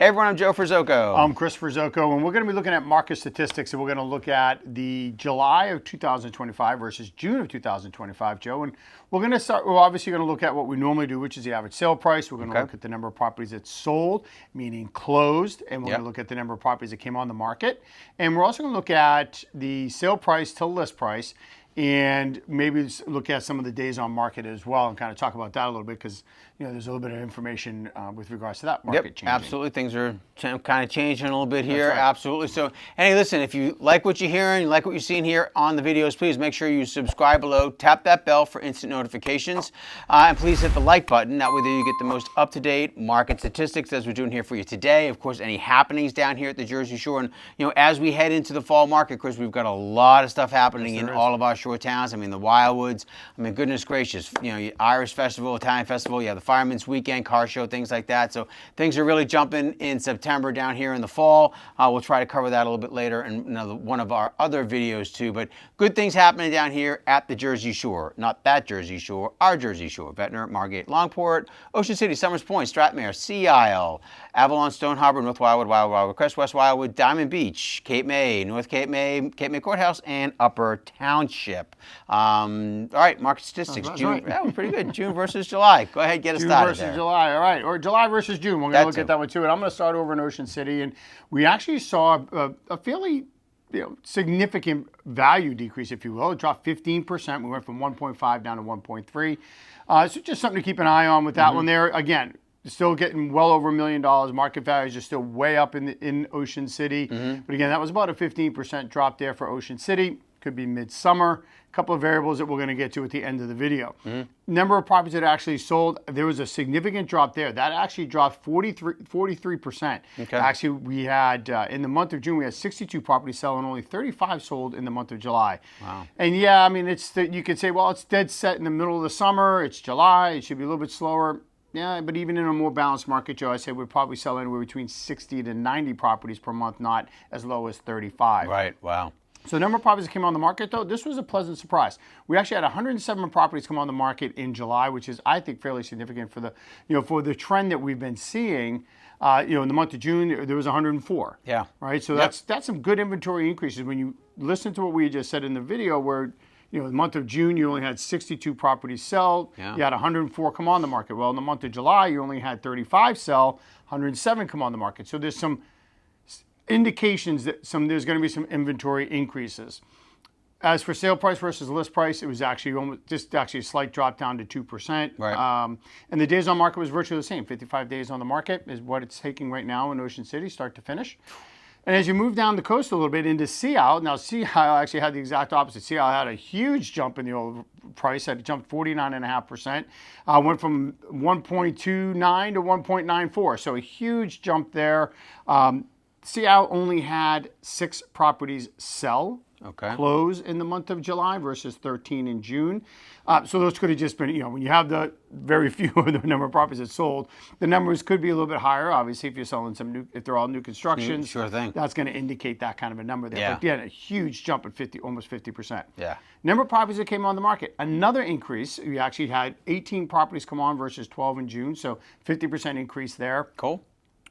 Hey everyone, I'm Joe Ferzoco. I'm Chris Ferzoco, and we're going to be looking at market statistics, and we're going to look at the July of 2025 versus June of 2025, Joe. And we're obviously going to look at what we normally do, which is the average sale price. We're going to look at the number of properties that sold, meaning closed, and we're going to look at the number of properties that came on the market. And we're also going to look at the sale price to list price, and maybe look at some of the days on market as well, and kind of talk about that a little bit, because there's a little bit of information with regards to that market changing. Absolutely. Things are kind of changing a little bit here. That's right. Absolutely. So, hey, listen, if you like what you're hearing, you like what you're seeing here on the videos, please make sure you subscribe below, tap that bell for instant notifications, and please hit the like button. That way you get the most up-to-date market statistics as we're doing here for you today. Of course, any happenings down here at the Jersey Shore. And, as we head into the fall market, Chris, we've got a lot of stuff happening in all of our shore towns. I mean, the Wildwoods. I mean, goodness gracious, Irish Festival, Italian Festival, the Fireman's Weekend, car show, things like that. So things are really jumping in September down here in the fall. We'll try to cover that a little bit later in one of our other videos too. But good things happening down here at the Jersey Shore. Not that Jersey Shore, our Jersey Shore. Ventnor, Margate, Longport, Ocean City, Somers Point, Strathmere, Sea Isle, Avalon, Stone Harbor, North Wildwood, Wildwood Crest, West Wildwood, Diamond Beach, Cape May, North Cape May, Cape May Courthouse, and Upper Township. All right, market statistics. June, that was pretty good. June versus July. Go ahead, get us started there. June versus July, all right. Or July versus June. We're going to look at that one too. And I'm going to start over in Ocean City. And we actually saw a fairly significant value decrease, if you will. It dropped 15%. We went from 1.5 down to 1.3. So just something to keep an eye on with that one there. Again, still getting well over $1 million. Market values are still way up in Ocean City. But again, that was about a 15% drop there for Ocean City. Could be midsummer. A couple of variables that we're going to get to at the end of the video. Number of properties that actually sold, there was a significant drop there. That actually dropped 43%. Actually, we had, in the month of June, we had 62 properties sell and only 35 sold in the month of July. Wow. And I mean, you could say, well, it's dead set in the middle of the summer. It's July. It should be a little bit slower. Yeah, but even in a more balanced market, Joe, I say we'd probably sell anywhere between 60 to 90 properties per month, not as low as 35. Right, wow. So the number of properties that came on the market, though, this was a pleasant surprise. We actually had 107 properties come on the market in July, which is, I think, fairly significant for the trend that we've been seeing. In the month of June, there was 104. Yeah. Right. So that's some good inventory increases. When you listen to what we just said in the video, where in the month of June, you only had 62 properties sell. Yeah. You had 104 come on the market. Well, in the month of July, you only had 35 sell, 107 come on the market. So there's some indications that there's going to be some inventory increases. As for sale price versus list price, it was actually a slight drop down to 2%. Right. And the days on market was virtually the same. 55 days on the market is what it's taking right now in Ocean City, start to finish. And as you move down the coast a little bit into Sea Isle, now Sea Isle actually had the exact opposite. Sea Isle had a huge jump in the oil price. It jumped 49.5%. Went from 1.29 to 1.94. So a huge jump there. Sea Isle only had 6 properties sell, close in the month of July versus 13 in June. So those could have just been, when you have the very few of the number of properties that sold, the numbers could be a little bit higher. Obviously, if you're selling if they're all new constructions, sure thing. That's going to indicate that kind of a number there. Yeah. But again, a huge jump at almost 50%. Yeah. Number of properties that came on the market, another increase. We actually had 18 properties come on versus 12 in June, so 50% increase there. Cool.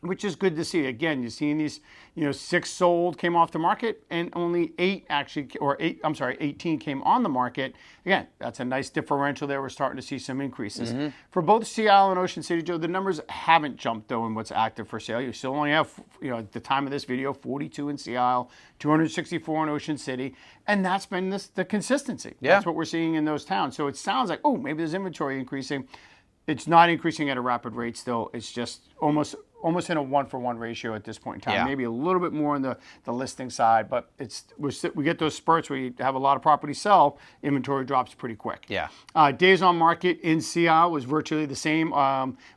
Which is good to see. Again, you're seeing these, 6 sold came off the market and only 18 came on the market. Again, that's a nice differential there. We're starting to see some increases. For both Sea Isle and Ocean City, Joe, the numbers haven't jumped, though, in what's active for sale. You still only have, at the time of this video, 42 in Sea Isle, 264 in Ocean City, and that's been the consistency. Yeah. That's what we're seeing in those towns. So it sounds like, maybe there's inventory increasing. It's not increasing at a rapid rate still. It's just almost in a 1-for-1 ratio at this point in time. Yeah. Maybe a little bit more on the listing side, but we get those spurts where you have a lot of properties sell, inventory drops pretty quick. Yeah. Days on market in Sea Isle was virtually the same.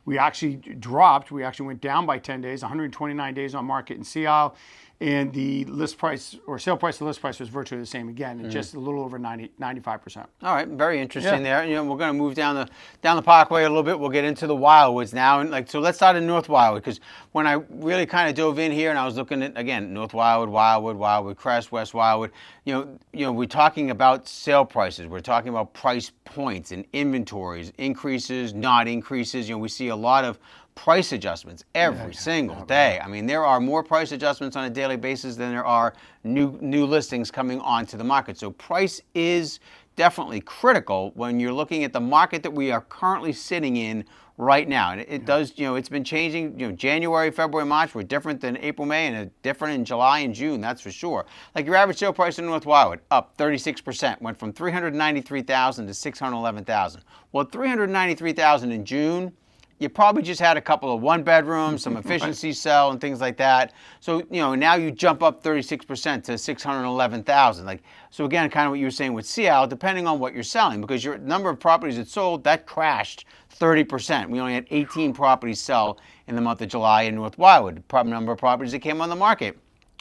We actually dropped. We actually went down by 10 days, 129 days on market in Sea Isle. And the list price or sale price to list price was virtually the same again, just a little over 95%. All right, very interesting there. We're going to move down the Parkway a little bit. We'll get into the Wildwoods now, and so let's start in North Wildwood, because when I really kind of dove in here and I was looking at, again, North Wildwood, Wildwood Crest, West Wildwood, we're talking about sale prices. We're talking about price points and inventories, increases, not increases. We see a lot of price adjustments every single day. I mean, there are more price adjustments on a daily basis than there are new listings coming onto the market. So price is definitely critical when you're looking at the market that we are currently sitting in right now. And it does, it's been changing. January, February, March were different than April, May, and different in July and June, that's for sure. Like your average sale price in North Wildwood, up 36%, went from $393,000 to $611,000. Well, $393,000 in June, you probably just had a couple of one bedrooms, some efficiency sell and things like that. So, now you jump up 36% to $611,000. Like, so again, kind of what you were saying with Seattle, depending on what you're selling, because your number of properties that sold, that crashed 30%. We only had 18 properties sell in the month of July in North Wildwood. The number of properties that came on the market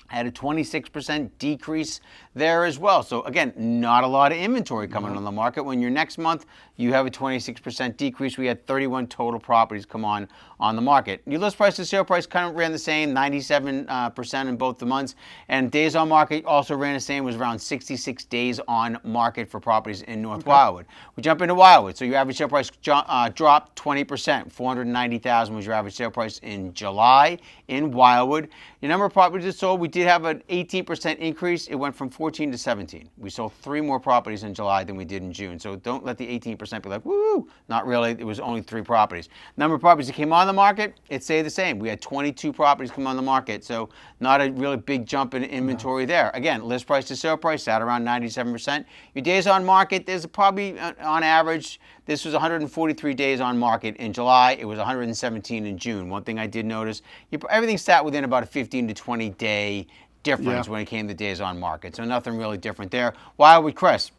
had a 26% decrease there as well. So again, not a lot of inventory coming on the market. When your next month you have a 26% decrease, we had 31 total properties come on the market. Your list price to sale price kind of ran the same, 97% in both the months. And days on market also ran the same, was around 66 days on market for properties in North Wildwood. We jump into Wildwood. So your average sale price dropped 20%. $490,000 was your average sale price in July in Wildwood. Your number of properties that sold, we did have an 18% increase. It went from 14 to 17. We sold 3 more properties in July than we did in June. So don't let the 18% be like, woo, not really. It was only 3 properties. Number of properties that came on the market, it stayed the same. We had 22 properties come on the market. So not a really big jump in inventory there. Again, list price to sale price sat around 97%. Your days on market, there's probably on average, this was 143 days on market in July. It was 117 in June. One thing I did notice, everything sat within about a 15 to 20 day difference when it came to days on market. So nothing really different there. Wildwood Crest,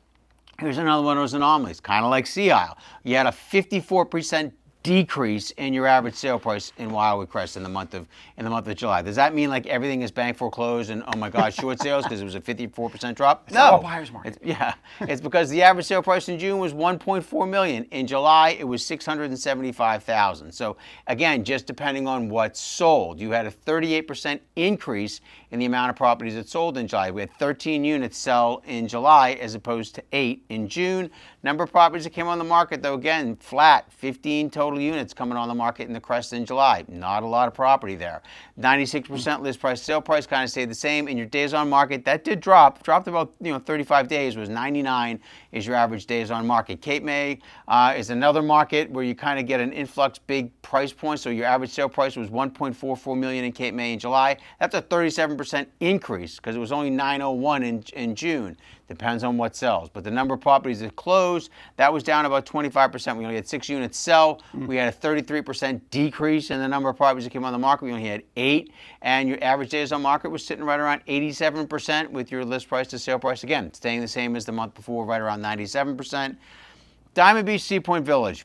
here's another one of those anomalies, kind of like Sea Isle. You had a 54% decrease in your average sale price in Wildwood Crest in the month of July. Does that mean like everything is bank foreclosed and oh my God, short sales because it was a 54% drop? No, buyer's market. It's because the average sale price in June was $1.4 million. In July, it was $675,000. So again, just depending on what sold, you had a 38% increase in the amount of properties that sold in July. We had 13 units sell in July as opposed to 8 in June. Number of properties that came on the market, though, again, flat, 15 total units coming on the market in the Crest in July. Not a lot of property there. 96% list price, sale price kind of stayed the same. In your days on market, that did dropped about 35 days, was 99 is your average days on market. Cape May is another market where you kind of get an influx, big price point. So your average sale price was $1.44 million in Cape May in July. That's a 37% increase because it was only 901 in June. Depends on what sells. But the number of properties that closed, that was down about 25%. We only had 6 units sell. We had a 33% decrease in the number of properties that came on the market. We only had 8. And your average days on market was sitting right around 87% with your list price to sale price, again, staying the same as the month before, right around 97%. Diamond Beach, Sea Point Village.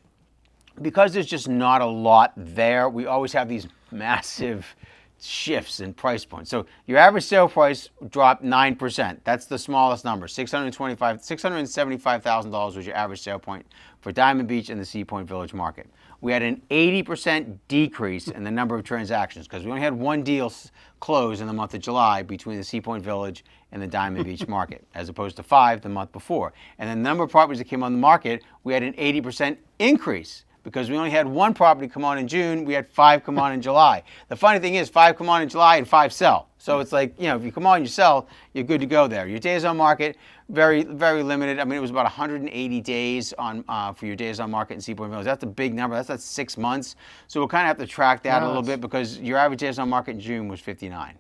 Because there's just not a lot there, we always have these massive shifts in price points. So your average sale price dropped 9%. That's the smallest number. $675,000 was your average sale point for Diamond Beach and the Sea Point Village market. We had an 80% decrease in the number of transactions because we only had 1 deal close in the month of July between the Sea Point Village and the Diamond Beach market, as opposed to 5 the month before. And the number of properties that came on the market, we had an 80% increase. Because we only had 1 property come on in June, we had 5 come on in July. The funny thing is 5 come on in July and 5 sell. So it's like, if you come on, you sell, you're good to go there. Your days on market, very, very limited. I mean, it was about 180 days on for your days on market in Sea Point Village. That's a big number. That's 6 months. So we'll kind of have to track that a little bit because your average days on market in June was 59.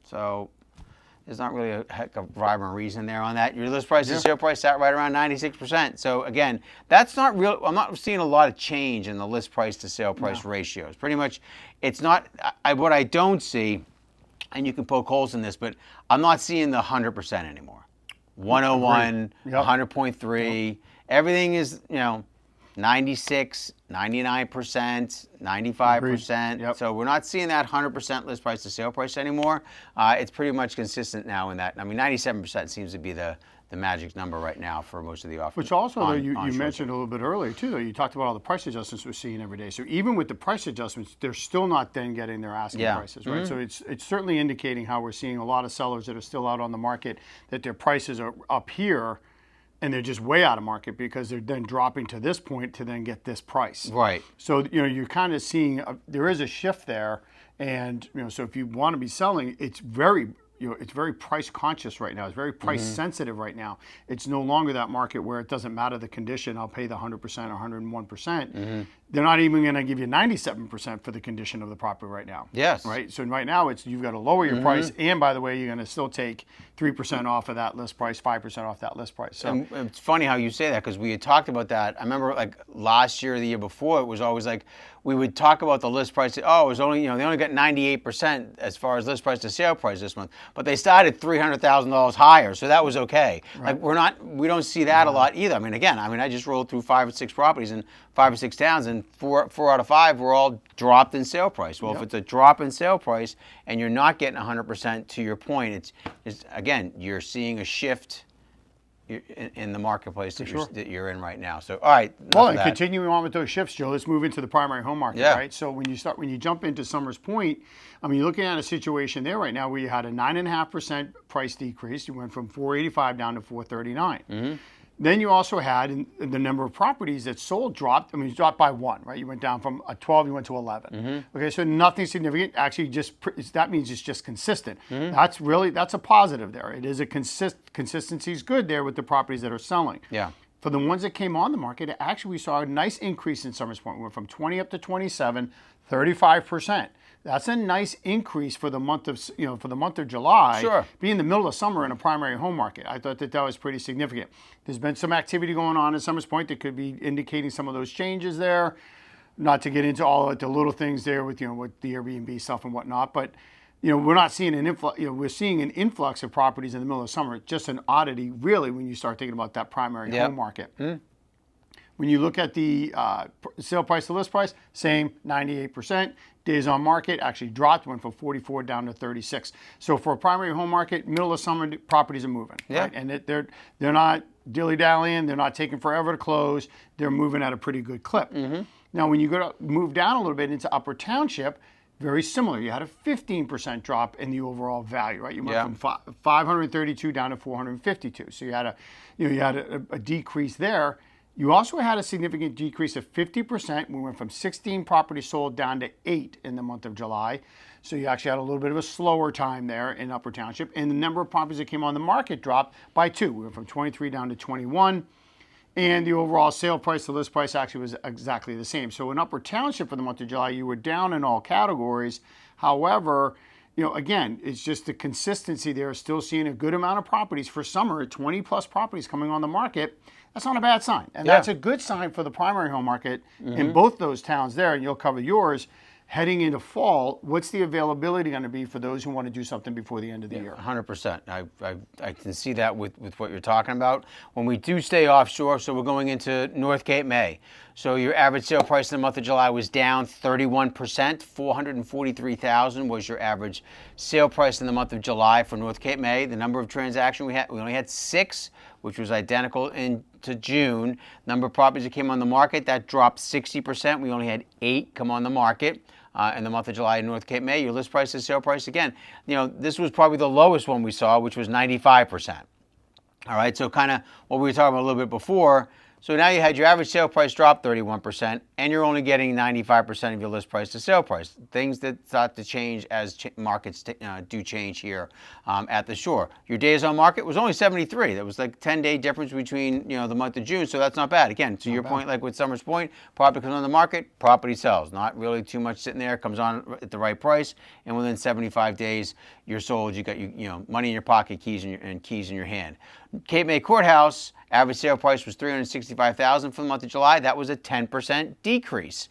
So there's not really a heck of vibrant reason there on that. Your list price and sale price sat right around 96%. So again, that's not real. I'm not seeing a lot of change in the list price to sale price ratios. Pretty much, it's not. What I don't see, and you can poke holes in this, but I'm not seeing the 100% anymore. 101, 100.3. Everything is 96, 99%, 95%. So we're not seeing that 100% list price to sale price anymore. It's pretty much consistent now in that. I mean, 97% seems to be the magic number right now for most of the offers. Which also, though, you mentioned a little bit earlier, too, though. You talked about all the price adjustments we're seeing every day. So even with the price adjustments, they're still not then getting their asking prices, right? So it's certainly indicating how we're seeing a lot of sellers that are still out on the market, that their prices are up here, and they're just way out of market because they're then dropping to this point to then get this price. Right. So you're kind of seeing there is a shift there, and so if you want to be selling, it's very it's very price conscious right now. It's very price sensitive right now. It's no longer that market where it doesn't matter the condition. I'll pay the 100% or 101%. They're not even going to give you 97% for the condition of the property right now. Yes. Right. So right now you've got to lower your price, and by the way, you're going to still take 3% off of that list price, 5% off that list price. So and it's funny how you say that, because we had talked about that. I remember like last year or the year before, it was always like we would talk about the list price. Oh, it was only, they only got 98% as far as list price to sale price this month, but they started $300,000 higher, so that was okay. Right. Like we don't see that a lot either. I just rolled through 5 or 6 properties in 5 or 6 towns, and four out of 5 were all dropped in sale price. Well, if it's a drop in sale price and you're not getting 100%, to your point, it's again, you're seeing a shift in the marketplace that you're in right now. So, all right. Well, and continuing on with those shifts, Joe, let's move into the primary home market, right? So when you jump into Summers Point, you're looking at a situation there right now where you had a 9.5% price decrease. You went from 485 down to 439. Then you also had the number of properties that sold dropped. It dropped by 1, right? You went down from a 12, you went to 11. Okay, so nothing significant. Actually, that means it's just consistent. That's a positive there. It is a consistency is good there with the properties that are selling. Yeah. For the ones that came on the market, actually we saw a nice increase in Summers Point. We went from 20 up to 27, 35%. That's a nice increase for the month of July. Sure. Being the middle of summer in a primary home market, I thought that was pretty significant. There's been some activity going on in Summers Point that could be indicating some of those changes there. Not to get into all of the little things there with with the Airbnb stuff and whatnot, but we're not seeing an influx. We're seeing an influx of properties in the middle of summer. It's just an oddity, really, when you start thinking about that primary home market. When you look at the sale price to list price, same 98%. Days on market actually dropped, went from 44 down to 36. So for a primary home market, middle of summer, properties are moving. Right? And they're not dilly-dallying. They're not taking forever to close. They're moving at a pretty good clip. Now, when you move down a little bit into Upper Township, very similar. You had a 15% drop in the overall value, right? You went from 532 down to 452. So you had a decrease there. You also had a significant decrease of 50%. We went from 16 properties sold down to 8 in the month of July. So you actually had a little bit of a slower time there in Upper Township. And the number of properties that came on the market dropped by 2. We went from 23 down to 21. And the overall sale price to list price actually was exactly the same. So in Upper Township for the month of July, you were down in all categories. However, again, it's just the consistency there. Still seeing a good amount of properties for summer, 20 plus properties coming on the market. That's not a bad sign. And that's a good sign for the primary home market in both those towns there. And you'll cover yours. Heading into fall, what's the availability going to be for those who want to do something before the end of the year? 100%. I can see that with what you're talking about. When we do stay offshore, so we're going into North Cape May. So your average sale price in the month of July was down 31%. $443,000 was your average sale price in the month of July for North Cape May. The number of transactions we only had 6, which was identical into June. Number of properties that came on the market, that dropped 60%. We only had 8 come on the market. In the month of July in North Cape May. Your list price to sale price, again, this was probably the lowest one we saw, which was 95%. All right, so kind of what we were talking about a little bit before. So now you had your average sale price drop 31%, and you're only getting 95% of your list price to sale price. Things that start to change as markets do change here at the shore. Your days on market was only 73. That was like a 10-day difference between the month of June, so that's not bad. Again, to your point, like with Summers Point, property comes on the market, property sells. Not really too much sitting there, comes on at the right price, and within 75 days, you're sold. You got money in your pocket, keys in your hand. Cape May Courthouse, average sale price was $365,000 for the month of July. That was a 10% decrease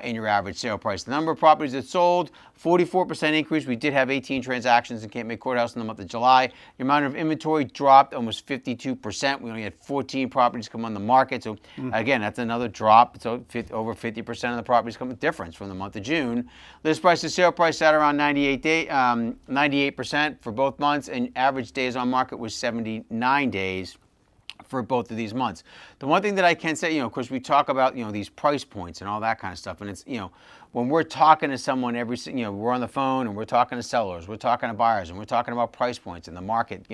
in your average sale price. The number of properties that sold, 44% increase. We did have 18 transactions in Cape May Courthouse in the month of July. The amount of inventory dropped almost 52%. We only had 14 properties come on the market. So again, that's another drop. So over 50% of the properties come with difference from the month of June. List price to sale price sat around 98% for both months, and average days on market was 79 days for both of these months. The one thing that I can say, of course, we talk about, these price points and all that kind of stuff. And it's, when we're talking to someone we're on the phone and we're talking to sellers, we're talking to buyers, and we're talking about price points in the market,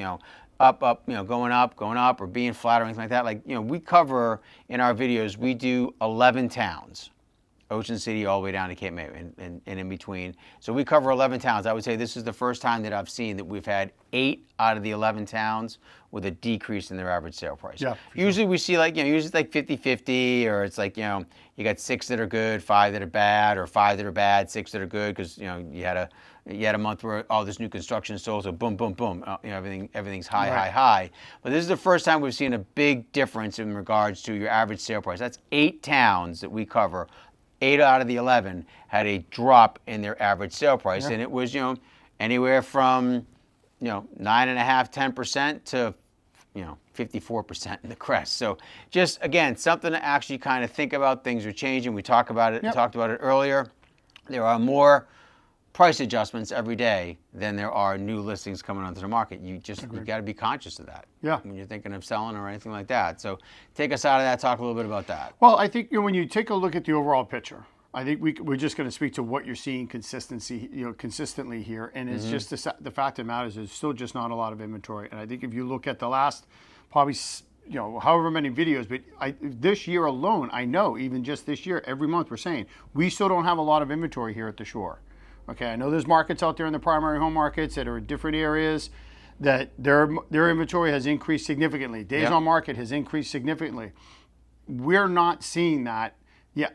up, going up, or being flat or anything like that. Like, we cover in our videos, we do 11 towns. Ocean City all the way down to Cape May and in between. So we cover 11 towns. I would say this is the first time that I've seen that we've had 8 out of the 11 towns with a decrease in their average sale price. Yeah, usually we see usually it's like 50-50, or it's like, you got 6 that are good, 5 that are bad, or 5 that are bad, 6 that are good, because, you had a month where all this new construction sold, so boom, boom, boom, everything's high, Right. high. But this is the first time we've seen a big difference in regards to your average sale price. That's 8 towns that we cover. 8 out of the 11 had a drop in their average sale price, and it was, anywhere from, 9.5%, 10% to, 54% in the Crest. So just, again, something to actually kind of think about. Things are changing. We talked about it earlier. There are more price adjustments every day than there are new listings coming onto the market. You got to be conscious of that. Yeah. When you're thinking of selling or anything like that. So take us out of that. Talk a little bit about that. Well, I think when you take a look at the overall picture, I think we're just going to speak to what you're seeing consistently here, and it's just the fact of the matter is there's still just not a lot of inventory. And I think if you look at the last probably however many videos, but this year alone, I know even just this year, every month we're saying we still don't have a lot of inventory here at the shore. Okay, I know there's markets out there in the primary home markets that are in different areas that their inventory has increased significantly. Days on market has increased significantly. We're not seeing that. Yeah,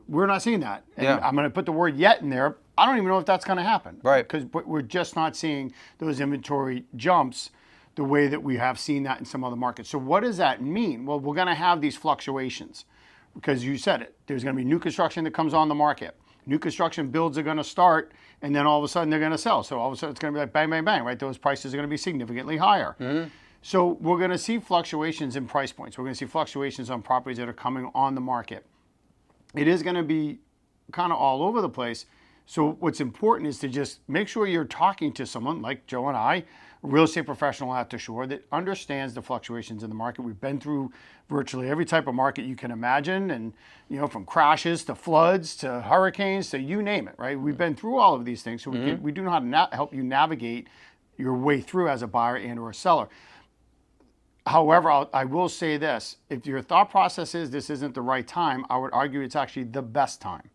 we're not seeing that. And I'm going to put the word "yet" in there. I don't even know if that's going to happen. Right. Because we're just not seeing those inventory jumps the way that we have seen that in some other markets. So what does that mean? Well, we're going to have these fluctuations because you said it. There's going to be new construction that comes on the market. New construction builds are going to start, and then all of a sudden they're going to sell. So all of a sudden it's going to be like bang, bang, bang, right? Those prices are going to be significantly higher. Mm-hmm. So we're going to see fluctuations in price points. We're going to see fluctuations on properties that are coming on the market. It is going to be kind of all over the place. So what's important is to just make sure you're talking to someone like Joe and I, a real estate professional at the shore that understands the fluctuations in the market. We've been through virtually every type of market you can imagine, and from crashes to floods to hurricanes to you name it, right? We've been through all of these things, so we do know how to help you navigate your way through as a buyer and or a seller. However, I will say this. If your thought process is this isn't the right time, I would argue it's actually the best time.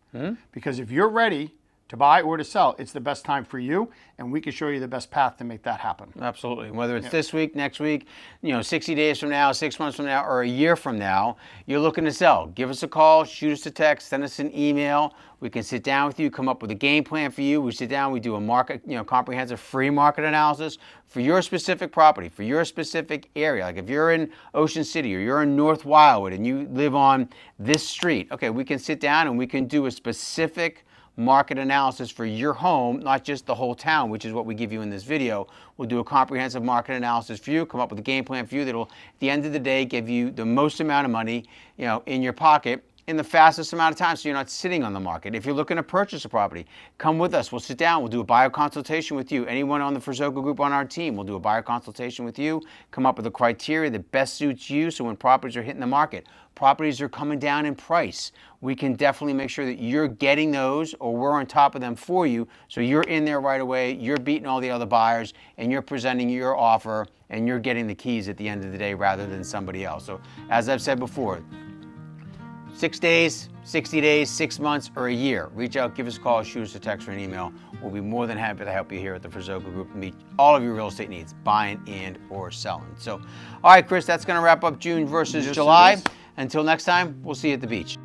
Because if you're ready to buy or to sell, it's the best time for you, and we can show you the best path to make that happen. Absolutely. Whether it's this week, next week, 60 days from now, 6 months from now, or a year from now, you're looking to sell. Give us a call, shoot us a text, send us an email. We can sit down with you, come up with a game plan for you. We sit down, we do a market, comprehensive free market analysis for your specific property, for your specific area. Like if you're in Ocean City or you're in North Wildwood and you live on this street, okay, we can sit down and we can do a specific market analysis for your home, not just the whole town, which is what we give you in this video. We'll do a comprehensive market analysis for you, come up with a game plan for you that'll, at the end of the day, give you the most amount of money, in your pocket in the fastest amount of time, so you're not sitting on the market. If you're looking to purchase a property, come with us. We'll sit down. We'll do a buyer consultation with you. Anyone on the Ferzoco group on our team, we'll do a buyer consultation with you, come up with the criteria that best suits you, so when properties are hitting the market, properties are coming down in price, we can definitely make sure that you're getting those, or we're on top of them for you, so you're in there right away, you're beating all the other buyers, and you're presenting your offer, and you're getting the keys at the end of the day rather than somebody else. So as I've said before, 6 days, 60 days, 6 months, or a year. Reach out, give us a call, shoot us a text or an email. We'll be more than happy to help you here at the Ferzoco Group and meet all of your real estate needs, buying and or selling. So, all right, Chris, that's going to wrap up June versus July. Until next time, we'll see you at the beach.